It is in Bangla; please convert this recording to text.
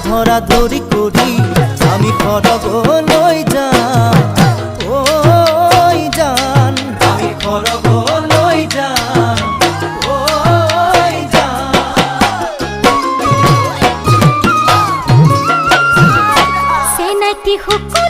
ধরা ধরি করি আমি খড়গ লই যান ওই যান আমি খড়গ লই যান ওই যান সেনাটি হুকুম